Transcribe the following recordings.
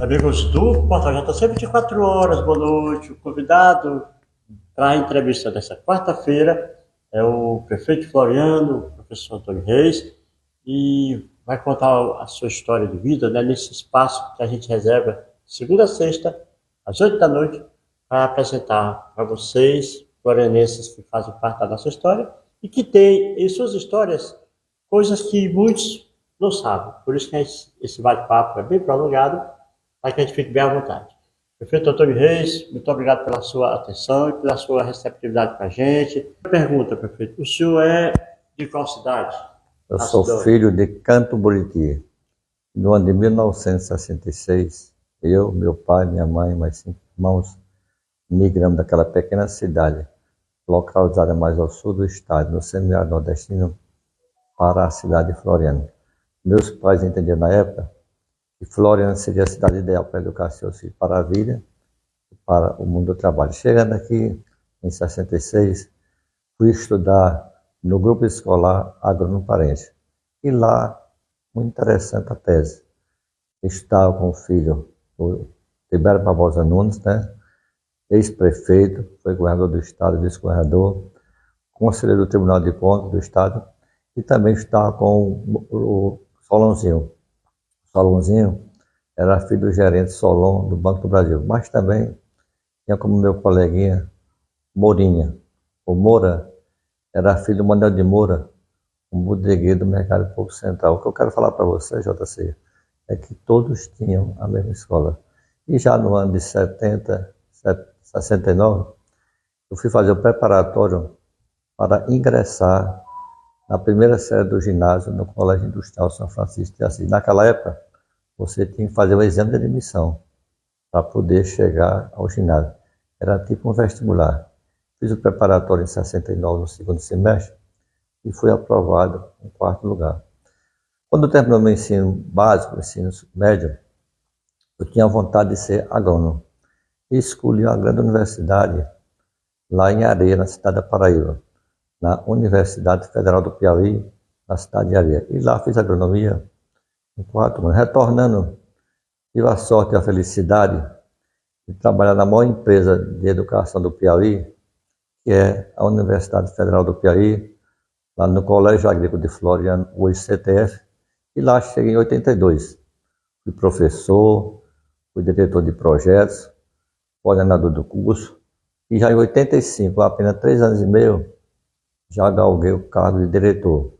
Amigos do Portal já está sempre 24 horas, boa noite. O convidado para a entrevista dessa quarta-feira é o prefeito Floriano, o professor Antônio Reis, e vai contar a sua história de vida, né, nesse espaço que a gente reserva segunda a sexta, às 8 da noite, para apresentar para vocês, florianenses que fazem parte da nossa história e que têm em suas histórias coisas que muitos não sabem. Por isso que esse bate-papo é bem prolongado, para que a gente fique bem à vontade. Prefeito Antônio Reis, muito obrigado pela sua atenção e pela sua receptividade com a gente. Pergunta, prefeito, o senhor é de qual cidade? Eu sou filho de Canto Buriti. No ano de 1966, eu, meu pai, minha mãe, mais 5 irmãos, migramos daquela pequena cidade, localizada mais ao sul do estado, no semiárido nordestino, para a cidade de Floriano. Meus pais entendiam na época que Floriano seria a cidade ideal para educar seus filhos para a vida e para o mundo do trabalho. Chegando aqui em 66, fui estudar no grupo escolar Agrônomo Parente. E lá, muito interessante a tese. Estava com o filho, o Tibério Barbosa Nunes, né? Ex-prefeito, foi governador do estado, vice-governador, conselheiro do Tribunal de Contas do estado, e também estava com o Solonzinho. Solonzinho era filho do gerente Solon do Banco do Brasil, mas também tinha como meu coleguinha Mourinha. O Moura era filho do Manuel de Moura, um bodegueiro do Mercado Público Central. O que eu quero falar para você, JC, é que todos tinham a mesma escola. E já no ano de 69, eu fui fazer o preparatório para ingressar na primeira série do ginásio no Colégio Industrial São Francisco de Assis. Naquela época, você tinha que fazer o exame de admissão para poder chegar ao ginásio. Era tipo um vestibular. Fiz o preparatório em 69, no segundo semestre, e fui aprovado em 4º lugar. Quando terminou meu ensino básico, ensino médio, eu tinha vontade de ser agrônomo. E escolhi uma grande universidade lá em Areia, na cidade da Paraíba, na Universidade Federal do Piauí, na cidade de Areia. E lá fiz agronomia em 4 anos. Retornando, tive a sorte e a felicidade de trabalhar na maior empresa de educação do Piauí, que é a Universidade Federal do Piauí, lá no Colégio Agrícola de Floriano, o CTF, e lá cheguei em 82. Fui professor, fui diretor de projetos, coordenador do curso, e já em 85, há apenas 3 anos e meio, já galguei o cargo de diretor.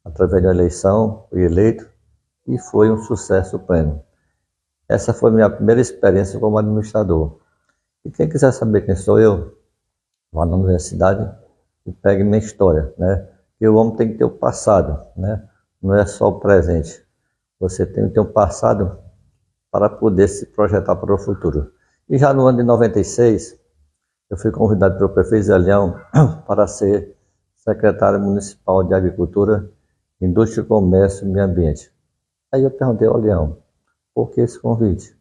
Através da eleição, fui eleito e foi um sucesso pleno. Essa foi a minha primeira experiência como administrador. E quem quiser saber quem sou eu, vá na universidade e pegue minha história, né? Porque o homem tem que ter o passado, né? Não é só o presente. Você tem que ter um passado para poder se projetar para o futuro. E já no ano de 96, eu fui convidado pelo prefeito Zé Leão para ser secretário municipal de Agricultura, Indústria, Comércio e Meio Ambiente. Aí eu perguntei ao Leão, por que esse convite?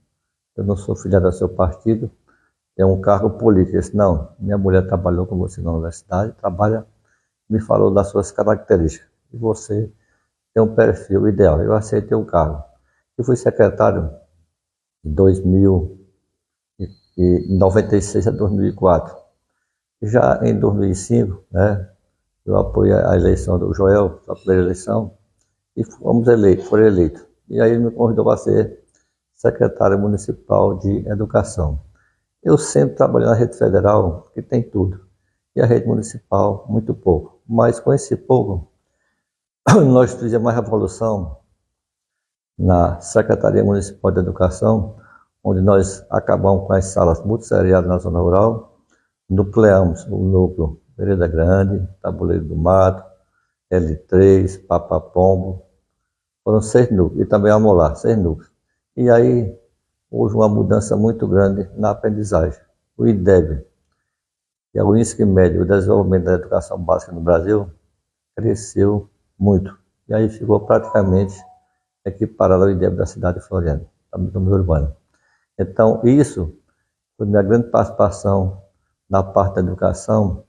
Eu não sou filiado ao seu partido, é um cargo político. Ele disse, não, minha mulher trabalhou com você na universidade, trabalha, me falou das suas características, e você tem um perfil ideal. Eu aceitei o cargo. Eu fui secretário de 96 a 2004. Já em 2005, né, eu apoiei a eleição do Joel, a primeira eleição, e foram eleitos. E aí ele me convidou para ser secretário municipal de Educação. Eu sempre trabalhei na rede federal, que tem tudo, e a rede municipal, muito pouco. Mas com esse pouco, nós fizemos uma revolução na Secretaria Municipal de Educação, onde nós acabamos com as salas multisseriadas na zona rural, nucleamos o núcleo Vereda Grande, Tabuleiro do Mato, L3, Papapombo, foram 6 núcleos, e também Amolar, 6 núcleos. E aí houve uma mudança muito grande na aprendizagem. O IDEB, que é o Índice Médio de Desenvolvimento da Educação Básica no Brasil, cresceu muito. E aí ficou praticamente equiparado ao IDEB da cidade de Floriano, do meio urbano. Então, isso foi minha grande participação na parte da educação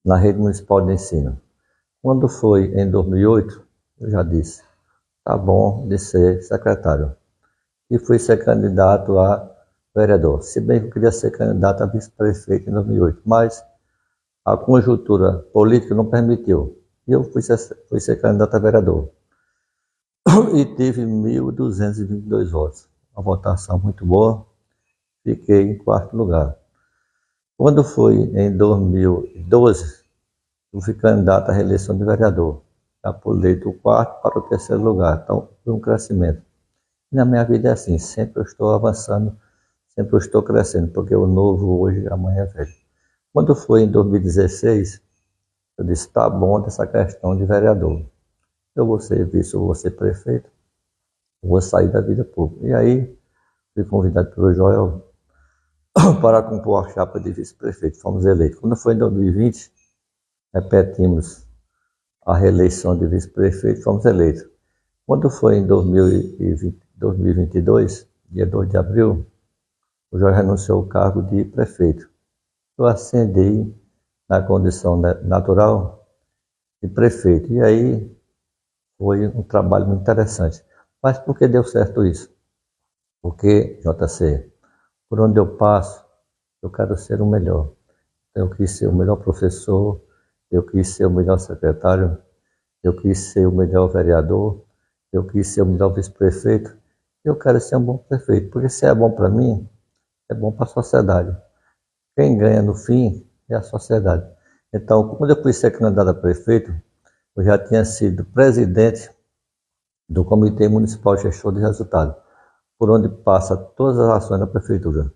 na rede municipal de ensino. Quando foi em 2008, eu já disse, tá bom de ser secretário. e fui ser candidato a vereador. Se bem que eu queria ser candidato a vice-prefeito em 2008, mas a conjuntura política não permitiu. E eu fui ser candidato a vereador. E tive 1.222 votos. Uma votação muito boa. Fiquei em quarto lugar. Quando foi em 2012, eu fui candidato à reeleição de vereador. Já pulei do quarto para o terceiro lugar. Então, foi um crescimento. E na minha vida é assim, sempre eu estou avançando, sempre eu estou crescendo, porque o novo hoje, amanhã é velho. Quando foi em 2016, eu disse, tá bom dessa questão de vereador. Eu vou ser vice, eu vou ser prefeito, eu vou sair da vida pública. E aí, fui convidado pelo Joel para compor a chapa de vice-prefeito, fomos eleitos. Quando foi em 2020, repetimos a reeleição de vice-prefeito, fomos eleitos. Quando foi em 2022, dia 2 de abril, o Jorge renunciou ao cargo de prefeito. Eu ascendi na condição natural de prefeito. E aí foi um trabalho muito interessante. Mas por que deu certo isso? Porque, JC, por onde eu passo, eu quero ser o melhor. Eu quis ser o melhor professor, eu quis ser o melhor secretário, eu quis ser o melhor vereador, eu quis ser o melhor vice-prefeito. Eu quero ser um bom prefeito, porque se é bom para mim, é bom para a sociedade. Quem ganha no fim é a sociedade. Então, quando eu fui ser candidato a prefeito, eu já tinha sido presidente do Comitê Municipal Gestor de Resultados, por onde passa todas as ações da prefeitura.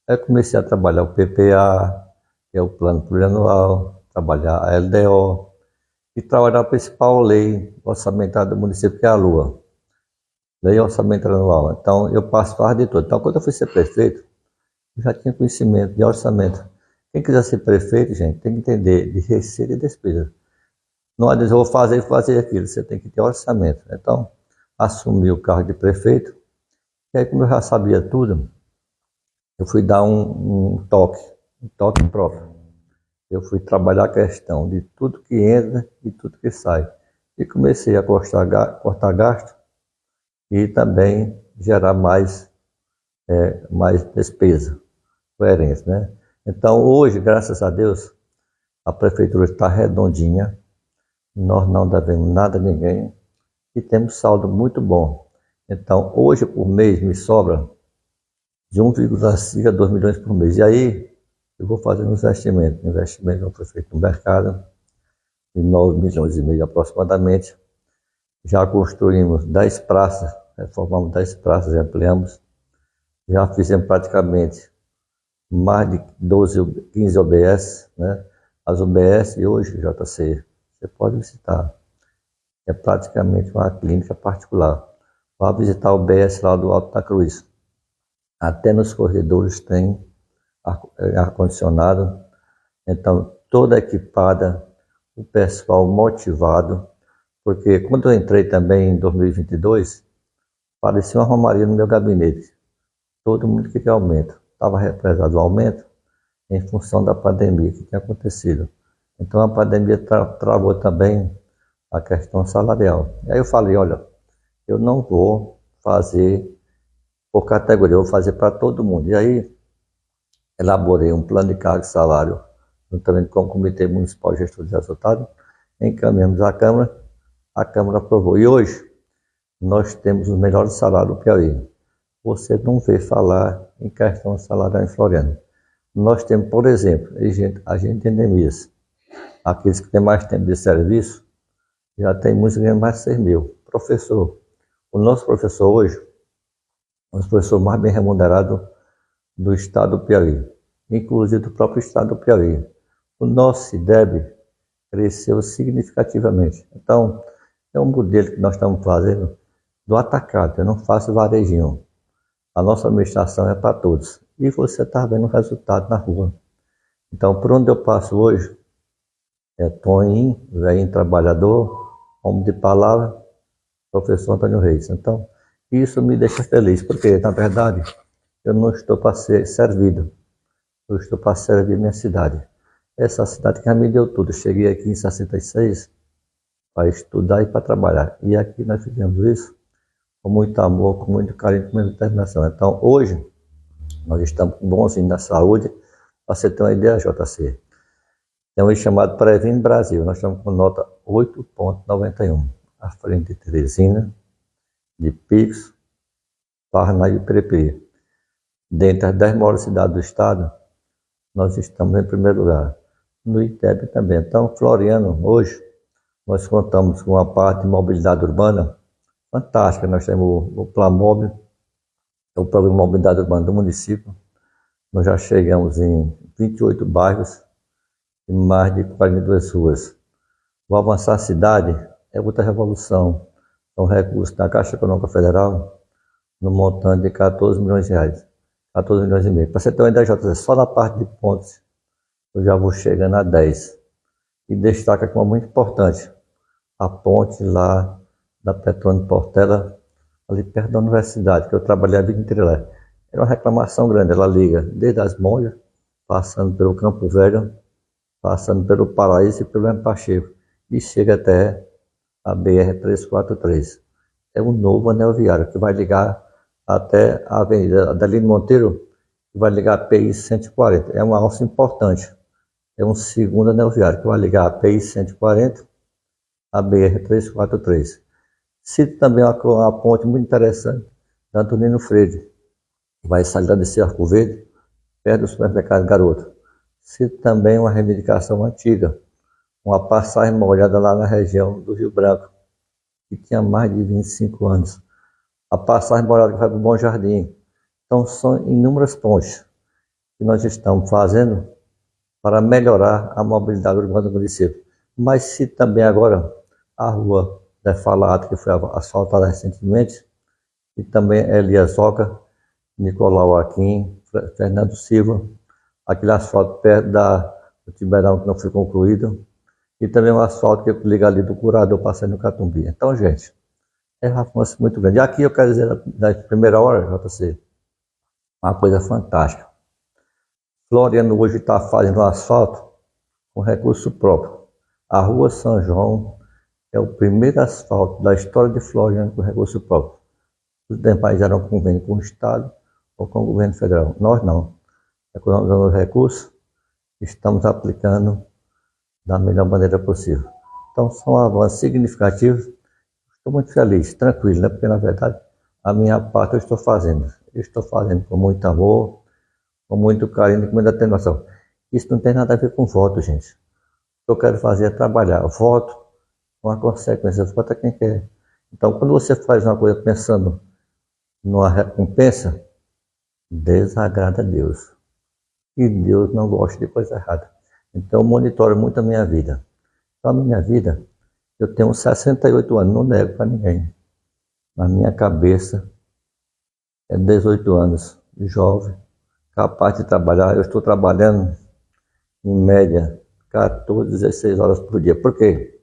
Aí eu comecei a trabalhar o PPA, que é o Plano Plurianual, trabalhar a LDO, e trabalhar a principal lei orçamentária do município, que é a LUA, Lei Orçamentária Anual. Então, eu passo de tudo. Então, quando eu fui ser prefeito, eu já tinha conhecimento de orçamento. Quem quiser ser prefeito, gente, tem que entender de receita e despesa. Não adianta, eu vou fazer aquilo, você tem que ter orçamento. Então, assumi o cargo de prefeito, e aí, como eu já sabia tudo, eu fui dar um toque próprio. Eu fui trabalhar a questão de tudo que entra e tudo que sai. E comecei a cortar gasto e também gerar mais despesa, coerência, né? Então, hoje, graças a Deus, a prefeitura está redondinha, nós não devemos nada a ninguém e temos saldo muito bom. Então, hoje, por mês, me sobra de 1,5 a 2 milhões por mês. E aí, eu vou fazer um investimento no prefeito no mercado, de 9 milhões e meio aproximadamente. Já construímos 10 praças, reformamos 10 praças e ampliamos. Já fizemos praticamente mais de 12, 15 OBS, né? As UBS hoje, JC, você pode visitar. É praticamente uma clínica particular. Vá visitar o UBS lá do Alto da Cruz. Até nos corredores tem ar-condicionado. Então, toda equipada, o pessoal motivado. Porque quando eu entrei também em 2022, parecia uma romaria no meu gabinete. Todo mundo queria aumento. Estava represado o aumento em função da pandemia que tinha acontecido. Então a pandemia travou também a questão salarial. E aí eu falei, olha, eu não vou fazer por categoria, eu vou fazer para todo mundo. E aí elaborei um plano de cargo e salário, juntamente com o Comitê Municipal de Gestor de Resultados, encaminhamos à Câmara, a Câmara aprovou. E hoje nós temos os melhores salários do Piauí. Você não vê falar em questão salarial em Floriano. Nós temos, por exemplo, agente de endemias. Aqueles que têm mais tempo de serviço, já tem muitos ganhando mais de 6 mil. Professor, o nosso professor hoje, é o professor mais bem remunerado do estado do Piauí, inclusive do próprio estado do Piauí. O nosso CIDEB cresceu significativamente. Então, é um modelo que nós estamos fazendo do atacado, eu não faço varejinho. A nossa administração é para todos. E você está vendo o resultado na rua. Então, por onde eu passo hoje, é Toninho, velhinho trabalhador, homem de palavra, professor Antônio Reis. Então, isso me deixa feliz, porque, na verdade, eu não estou para ser servido. Eu estou para servir minha cidade. Essa cidade que já me deu tudo. Eu cheguei aqui em 66 para estudar e para trabalhar. E aqui nós fizemos isso com muito amor, com muito carinho, com muita determinação. Então, hoje, nós estamos com bons índices da saúde. Para você ter uma ideia, JC, tem um chamado Previne Brasil. Nós estamos com nota 8,91, à frente de Teresina, de Pix, Paraná e Peripiri. Dentre as 10 maiores cidades do estado, nós estamos em primeiro lugar. No ITEB também. Então, Floriano, hoje, nós contamos com uma parte de mobilidade urbana fantástica. Nós temos o Plamob, é o Programa de Mobilidade Urbana do município. Nós já chegamos em 28 bairros e mais de 42 ruas. O Avançar a Cidade é outra revolução. São recursos da Caixa Econômica Federal no montante de 14 milhões de reais. 14 milhões e meio. Para você ter uma ideia, JC, só na parte de pontes eu já vou chegando a 10. E destaca como muito importante a ponte lá da Petrônio Portela, ali perto da universidade, que eu trabalhei a vida inteira lá. Era uma reclamação grande, ela liga desde as Monjas, passando pelo Campo Velho, passando pelo Paraíso e pelo M. Pacheco, e chega até a BR-343. É um novo anel viário que vai ligar até a Avenida Adelino Monteiro, que vai ligar a PI 140. É uma alça importante. É um segundo anel viário que vai ligar a PI 140 a BR-343. Cito também uma ponte muito interessante da Antonino Freire, que vai sair lá desse Arco Verde, perto do supermercado Garoto. Cito também uma reivindicação antiga, uma passagem molhada lá na região do Rio Branco, que tinha mais de 25 anos. A passagem molhada que vai para o Bom Jardim. Então, são inúmeras pontes que nós estamos fazendo para melhorar a mobilidade urbana do município. Mas cito também agora a rua Defalato, que foi asfaltada recentemente, e também Elias Oca, Nicolau Aquim, Fernando Silva, aquele asfalto perto do Tiberão que não foi concluído, e também um asfalto que liga ali do Curador passando no Catumbi. Então, gente, é uma avanço muito grande. E aqui eu quero dizer, na primeira hora, JC, uma coisa fantástica. Floriano hoje está fazendo um asfalto com recurso próprio. A Rua São João é o primeiro asfalto da história de Floriano com recurso próprio. Os demais eram convênio com o Estado ou com o governo federal. Nós não. Economizamos recursos, estamos aplicando da melhor maneira possível. Então, são avanços significativos. Estou muito feliz, tranquilo, né? Porque, na verdade, a minha parte eu estou fazendo. Eu estou fazendo com muito amor, com muito carinho e com muita atenção. Isso não tem nada a ver com voto, gente. O que eu quero fazer é trabalhar. Voto com a consequência, voto é quem quer. Então, quando você faz uma coisa pensando numa recompensa, desagrada a Deus. E Deus não gosta de coisa errada. Então, eu monitoro muito a minha vida. Então, a minha vida, eu tenho 68 anos, não nego para ninguém. Na minha cabeça, é 18 anos, jovem, capaz de trabalhar. Eu estou trabalhando, em média, 14, 16 horas por dia. Por quê?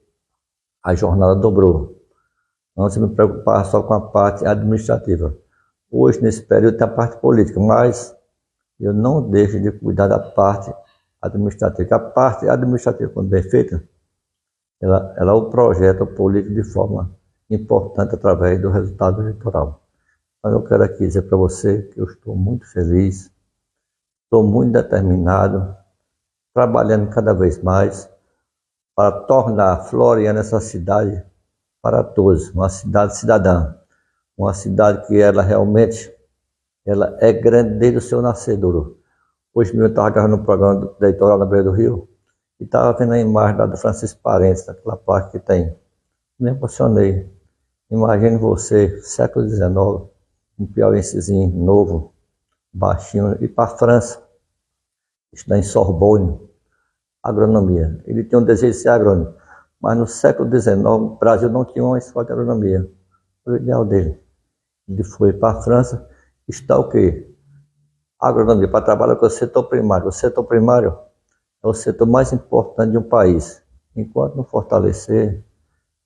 A jornada dobrou. Antes eu me preocupava só com a parte administrativa. Hoje, nesse período, tem a parte política, mas eu não deixo de cuidar da parte administrativa. A parte administrativa, quando bem feita, ela o projeta político de forma importante através do resultado eleitoral. Então, eu quero aqui dizer para você que eu estou muito feliz, estou muito determinado, trabalhando cada vez mais para tornar Floriano essa cidade para todos, uma cidade cidadã, uma cidade que ela realmente ela é grande desde o seu nascedor. Hoje mesmo eu estava gravando um programa do eleitoral na beira do Rio e estava vendo a imagem lá do Francisco Parentes, daquela placa que tem. Me emocionei. Imagine você, século XIX, um piauiensezinho novo, baixinho, ir para a França, estudar em Sorbonne, agronomia. Ele tinha um desejo de ser agrônomo, mas no século XIX o Brasil não tinha uma escola de agronomia. Foi o ideal dele. Ele foi para a França estudar o quê? Agronomia, para trabalhar com o setor primário. O setor primário é o setor mais importante de um país. Enquanto não fortalecer,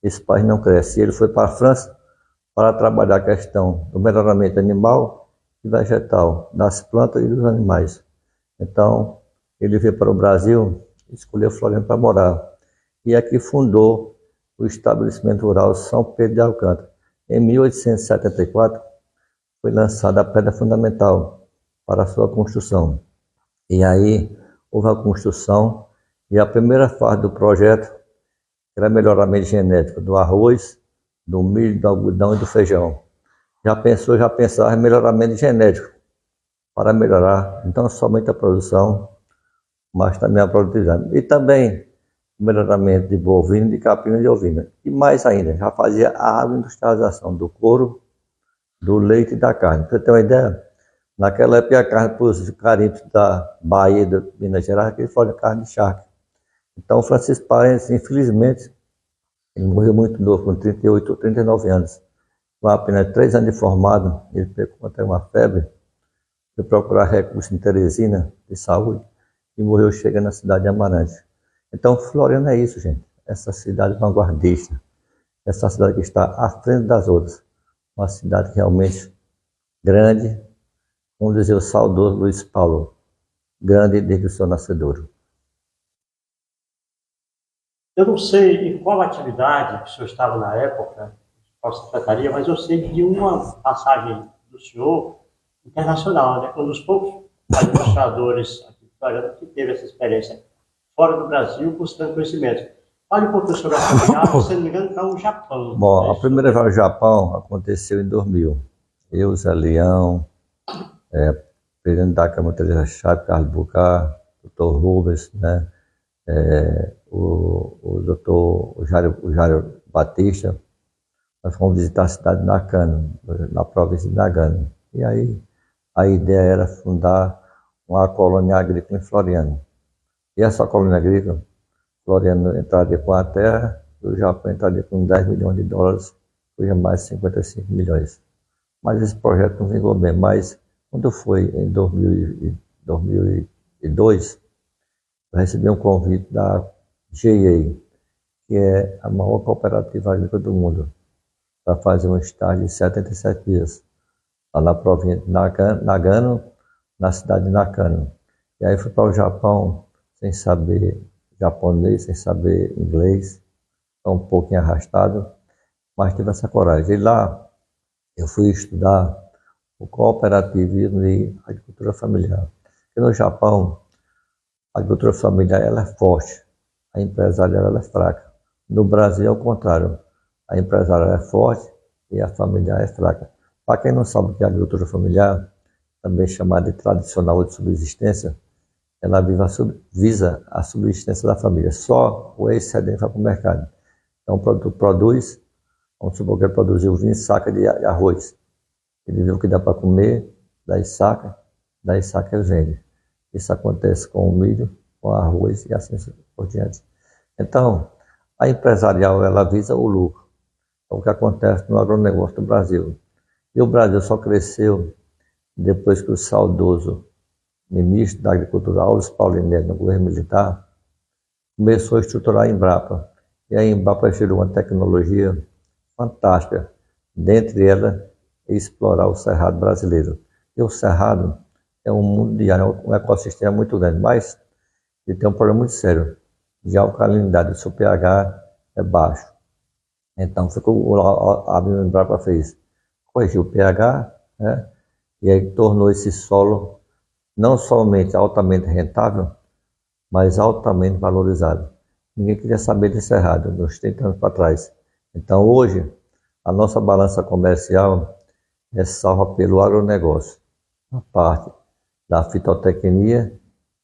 esse país não cresce. E ele foi para a França para trabalhar a questão do melhoramento animal e vegetal, das plantas e dos animais. Então, ele veio para o Brasil, escolheu Floriano para morar. E aqui fundou o estabelecimento rural São Pedro de Alcântara. Em 1874, foi lançada a pedra fundamental para a sua construção. E aí houve a construção e a primeira fase do projeto era melhoramento genético do arroz, do milho, do algodão e do feijão. Já pensava em melhoramento genético para melhorar não somente a produção, mas também a produtividade. E também melhoramento de bovino, de caprino e de ovina. E mais ainda, já fazia a agroindustrialização do couro, do leite e da carne. Para você ter uma ideia, naquela época a carne para os carimbos da Bahia, de Minas Gerais, que foi carne de charque. Então o Francisco Parense, infelizmente, ele morreu muito novo, com 38 ou 39 anos. Com apenas 3 anos de formado, ele pegou até uma febre, foi procurar recurso em Teresina, de saúde, e morreu chegando na cidade de Amarante. Então Floriano é isso, gente. Essa cidade vanguardista, essa cidade que está à frente das outras. Uma cidade realmente grande, como dizia o saudoso Luiz Paulo, grande desde o seu nascedouro. Eu não sei em qual atividade o senhor estava na época, qual secretaria, mas eu sei de uma passagem do senhor internacional, né? Um dos poucos administradores aqui de Floriano que teve essa experiência fora do Brasil, buscando conhecimento. Fale um pouquinho sobre essa viagem, se não me engano, para o Japão. Bom, a primeira viagem ao Japão aconteceu em 2000. Eu, Zé Leão, presidente da Câmara Teresa Chave, Carlos Bucar, doutor Rubens, né? O doutor Jário Batista, nós fomos visitar a cidade de Nakano, na província de Nagano. E aí a ideia era fundar uma colônia agrícola em Floriano. E essa colônia agrícola, Floriano entraria com a terra, e o Japão entraria com 10 milhões de dólares, hoje é mais de 55 milhões. Mas esse projeto não vingou bem. Mas quando foi em 2002, eu recebi um convite da GA, que é a maior cooperativa agrícola do mundo, para fazer um estágio de 77 dias, lá na província de Nagano, na cidade de Nakano. E aí fui para o Japão, sem saber japonês, sem saber inglês, um pouquinho arrastado, mas tive essa coragem. E lá eu fui estudar o cooperativismo e a agricultura familiar. Porque no Japão, a agricultura familiar ela é forte, a empresarial ela é fraca. No Brasil é o contrário, a empresarial é forte e a familiar é fraca. Para quem não sabe o que é a agricultura familiar, também chamada de tradicional ou de subsistência, ela visa a subsistência da família. Só o excedente vai para o mercado. Então o produtor produz, vamos supor que ele produziu 20 sacas de arroz. Ele vê o que dá para comer, daí saca ele vende. Isso acontece com o milho, com o arroz e assim por diante. Então, a empresarial, ela visa o lucro. É o que acontece no agronegócio do Brasil. E o Brasil só cresceu depois que o saudoso ministro da Agricultura, Aulos Paulinelli, no governo militar, começou a estruturar a Embrapa. E a Embrapa gerou uma tecnologia fantástica. Dentre elas, explorar o cerrado brasileiro. E o cerrado é um mundo de área, um ecossistema muito grande, mas ele tem um problema muito sério de alcalinidade, o seu pH é baixo. Então, foi o que a Embrapa fez, corrigiu o pH, né? E aí tornou esse solo não somente altamente rentável, mas altamente valorizado. Ninguém queria saber de cerrado, uns 30 anos para trás. Então, hoje, a nossa balança comercial é salva pelo agronegócio, na parte da fitotecnia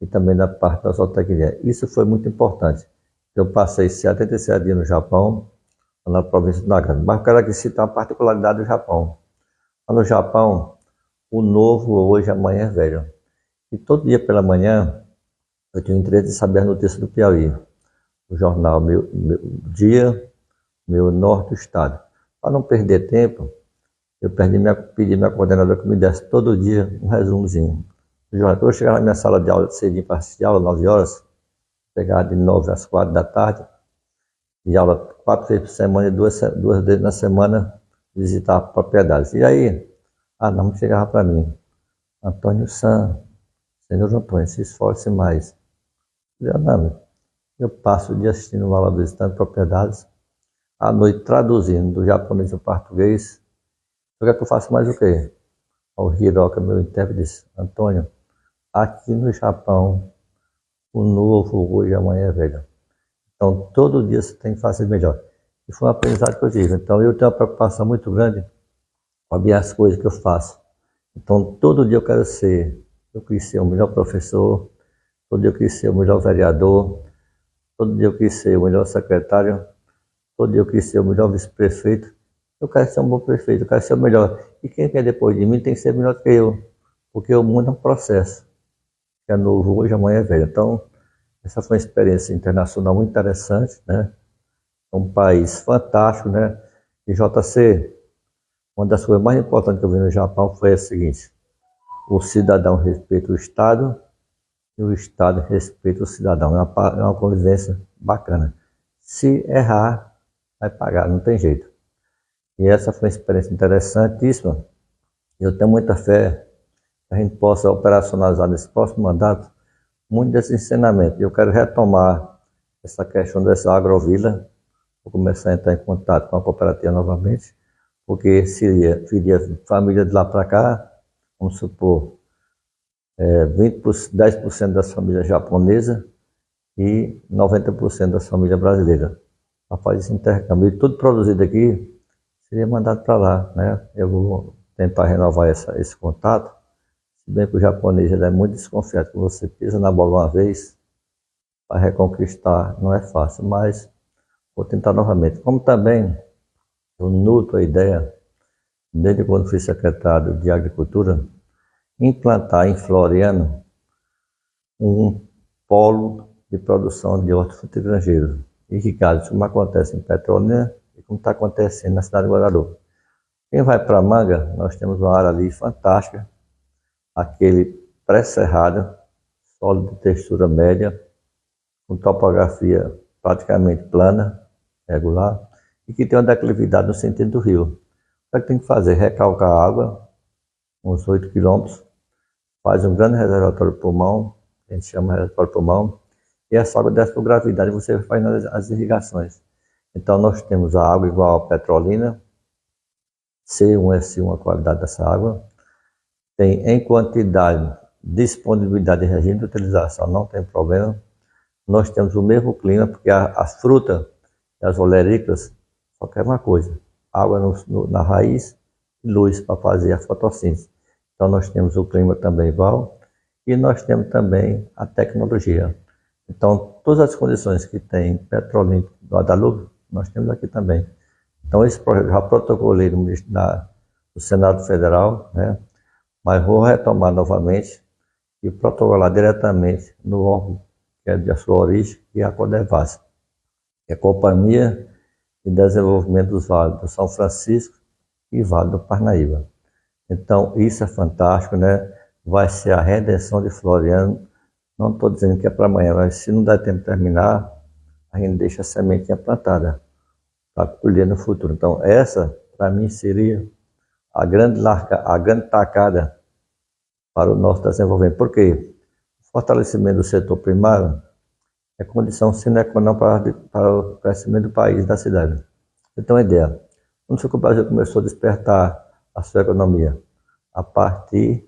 e também da parte da zootecnia. Isso foi muito importante. Eu passei 77 dias no Japão, na província de Nagano. Mas eu quero aqui citar uma particularidade do Japão. No Japão, o novo hoje, amanhã é velho. E todo dia pela manhã, eu tenho interesse em saber as notícias do Piauí. O jornal Meu Dia, Meu Norte do Estado. Para não perder tempo, eu pedi minha coordenadora que me desse todo dia um resumozinho. Eu chegava na minha sala de aula, cedinho para assistir aula, 9 horas, pegava de 9 às 4 da tarde, de aula 4 vezes por semana e duas vezes na semana, visitar propriedades. E aí, não chegava para mim, Antônio San, senhor Antônio, se esforce mais. Eu passo o dia assistindo aula, visitando propriedades, à noite traduzindo do japonês ao português. Eu quero que eu faça mais o quê? O Hiroka, meu intérprete, disse: Antônio, aqui no Japão, o novo hoje amanhã é velho. Então, todo dia você tem que fazer melhor. E foi um aprendizado que eu tive. Então, eu tenho uma preocupação muito grande com as coisas que eu faço. Então, todo dia eu quis ser o melhor professor, todo dia eu quis ser o melhor vereador, todo dia eu quis ser o melhor secretário, todo dia eu quis ser o melhor vice-prefeito. Eu quero ser um bom prefeito, eu quero ser o melhor. E quem quer depois de mim tem que ser melhor do que eu, porque o mundo é um processo. Que é novo hoje, amanhã é velho. Então, essa foi uma experiência internacional muito interessante, né? É um país fantástico, né? E JC, uma das coisas mais importantes que eu vi no Japão foi a seguinte: o cidadão respeita o Estado e o Estado respeita o cidadão. É uma convivência bacana. Se errar, vai pagar, não tem jeito. E essa foi uma experiência interessantíssima. Eu tenho muita fé que a gente possa operacionalizar nesse próximo mandato muito desse ensinamento. Eu quero retomar essa questão dessa agrovila, vou começar a entrar em contato com a cooperativa novamente, porque viria família de lá para cá, vamos supor, 10% das famílias japonesas e 90% das famílias brasileiras. Para fazer esse intercâmbio. E tudo produzido aqui seria mandado para lá, né? Eu vou tentar renovar esse contato, se bem que o japonês ele é muito desconfiado, que você pisa na bola uma vez, para reconquistar não é fácil, mas vou tentar novamente. Como também eu nutro a ideia, desde quando fui secretário de Agricultura, implantar em Floriano um polo de produção de hortifruti grangeiro. E Ricardo, como acontece em Petrolina e como está acontecendo na cidade de Guararapes. Quem vai para Manga, nós temos uma área ali fantástica, aquele pré-cerrado, solo de textura média, com topografia praticamente plana, regular, e que tem uma declividade no sentido do rio. O que tem que fazer? Recalcar a água, uns 8 quilômetros, faz um grande reservatório pulmão, a gente chama de reservatório pulmão, e essa água desce por gravidade e você faz as irrigações. Então nós temos a água igual a Petrolina, C1S1 a qualidade dessa água, tem em quantidade, disponibilidade e regime de utilização, não tem problema. Nós temos o mesmo clima, porque as frutas e as olerícolas só querem uma coisa: água na raiz e luz para fazer a fotossíntese. Então nós temos o clima também igual e nós temos também a tecnologia. Então todas as condições que tem Petrolina e Guadalupe, nós temos aqui também. Então esse projeto já protocolei no Senado Federal, né? Mas vou retomar novamente e protocolar diretamente no órgão que é de sua origem, que é a Codevas, que é a Companhia de Desenvolvimento dos Vales do São Francisco e Vale do Parnaíba. Então, isso é fantástico, né? Vai ser a redenção de Floriano. Não estou dizendo que é para amanhã, mas se não der tempo de terminar, a gente deixa a sementinha plantada para colher no futuro. Então, essa, para mim, seria a grande tacada para o nosso desenvolvimento. Por quê? O fortalecimento do setor primário é condição sine qua non para o crescimento do país e da cidade. Então, a ideia, quando foi que o Brasil começou a despertar a sua economia? A partir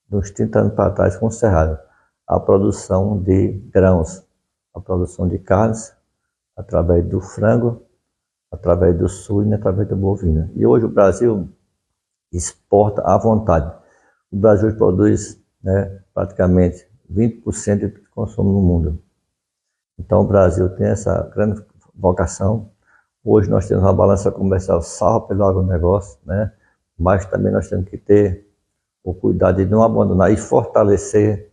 de uns 30 anos para trás, com o Cerrado, a produção de grãos, a produção de carnes, através do frango, através do suíno, através do bovino. E hoje o Brasil exporta à vontade. O Brasil produz, né, praticamente 20% do consumo no mundo. Então o Brasil tem essa grande vocação. Hoje nós temos uma balança comercial salva pelo agronegócio, né? Mas também nós temos que ter o cuidado de não abandonar e fortalecer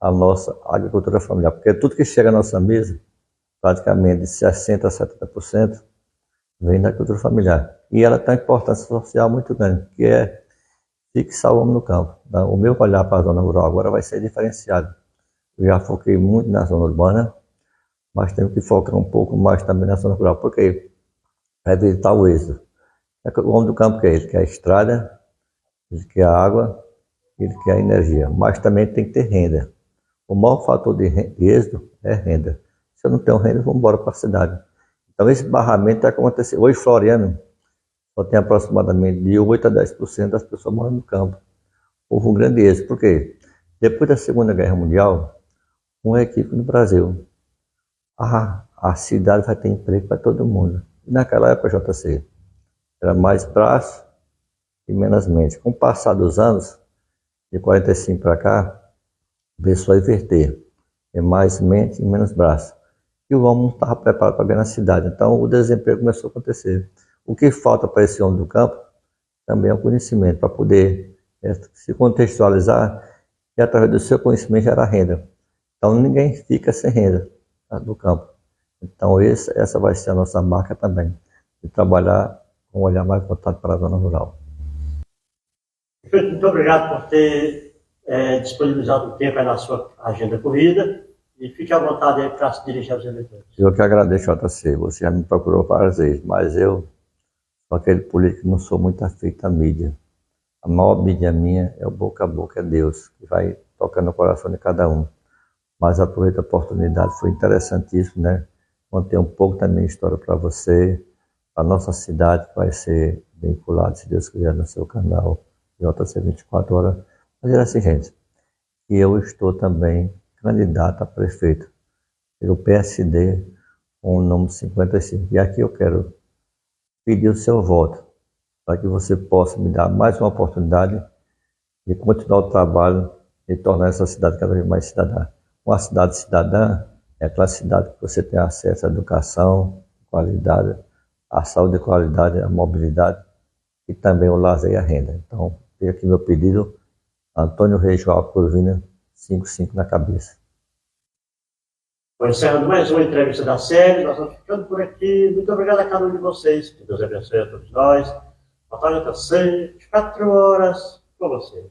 a nossa agricultura familiar, porque tudo que chega à nossa mesa, praticamente de 60% a 70%, vem da agricultura familiar. E ela tem uma importância social muito grande, que é fixar o homem no campo. O meu olhar para a zona rural agora vai ser diferenciado. Eu já foquei muito na zona urbana, mas temos que focar um pouco mais também na zona rural, porque para evitar o êxodo. O homem do campo quer, ele quer a estrada, ele quer a água, ele quer a energia, mas também tem que ter renda. O maior fator de êxodo é renda. Se eu não tenho renda, eu vou embora para a cidade. Então esse barramento está acontecendo. Hoje, Floriano, só tem aproximadamente de 8 a 10% das pessoas morando no campo. Houve um grande êxito. Por quê? Depois da Segunda Guerra Mundial, uma equipe no Brasil. A cidade vai ter emprego para todo mundo. E naquela época, JC, era mais braço e menos mente. Com o passar dos anos, de 45 para cá, começou a inverter. É mais mente e menos braço. E o homem não estava preparado para ganhar na cidade. Então o desemprego começou a acontecer. O que falta para esse homem do campo também é o conhecimento, para poder se contextualizar e através do seu conhecimento gerar renda. Então ninguém fica sem renda do campo. Então essa vai ser a nossa marca também, de trabalhar com um olhar mais voltado para a zona rural. Prefeito, muito obrigado por ter disponibilizado o tempo aí na sua agenda corrida e fique à vontade aí para se dirigir aos eleitores. Eu que agradeço, JC. Você já me procurou várias vezes, mas eu sou aquele político que não sou muito afeito à mídia. A maior mídia minha é o boca a boca, é Deus, que vai tocando no coração de cada um. Mas aproveito a oportunidade, foi interessantíssimo, né? Contei um pouco da minha história para você, a nossa cidade que vai ser vinculada, se Deus quiser, no seu canal JC 24 horas. Mas era assim, gente, e eu estou também candidato a prefeito pelo PSD com o número 55. E aqui eu quero pedir o seu voto, para que você possa me dar mais uma oportunidade de continuar o trabalho e tornar essa cidade cada vez mais cidadã. Uma cidade cidadã é aquela cidade que você tem acesso à educação, qualidade, à saúde de qualidade, à mobilidade e também o lazer e a renda. Então, fica aqui meu pedido, Antônio Reis João Curvina, 55 na cabeça. Vou encerrando mais uma entrevista da série, nós vamos ficando por aqui. Muito obrigado a cada um de vocês, que Deus abençoe a todos nós. Batalha JC, 24 horas com você.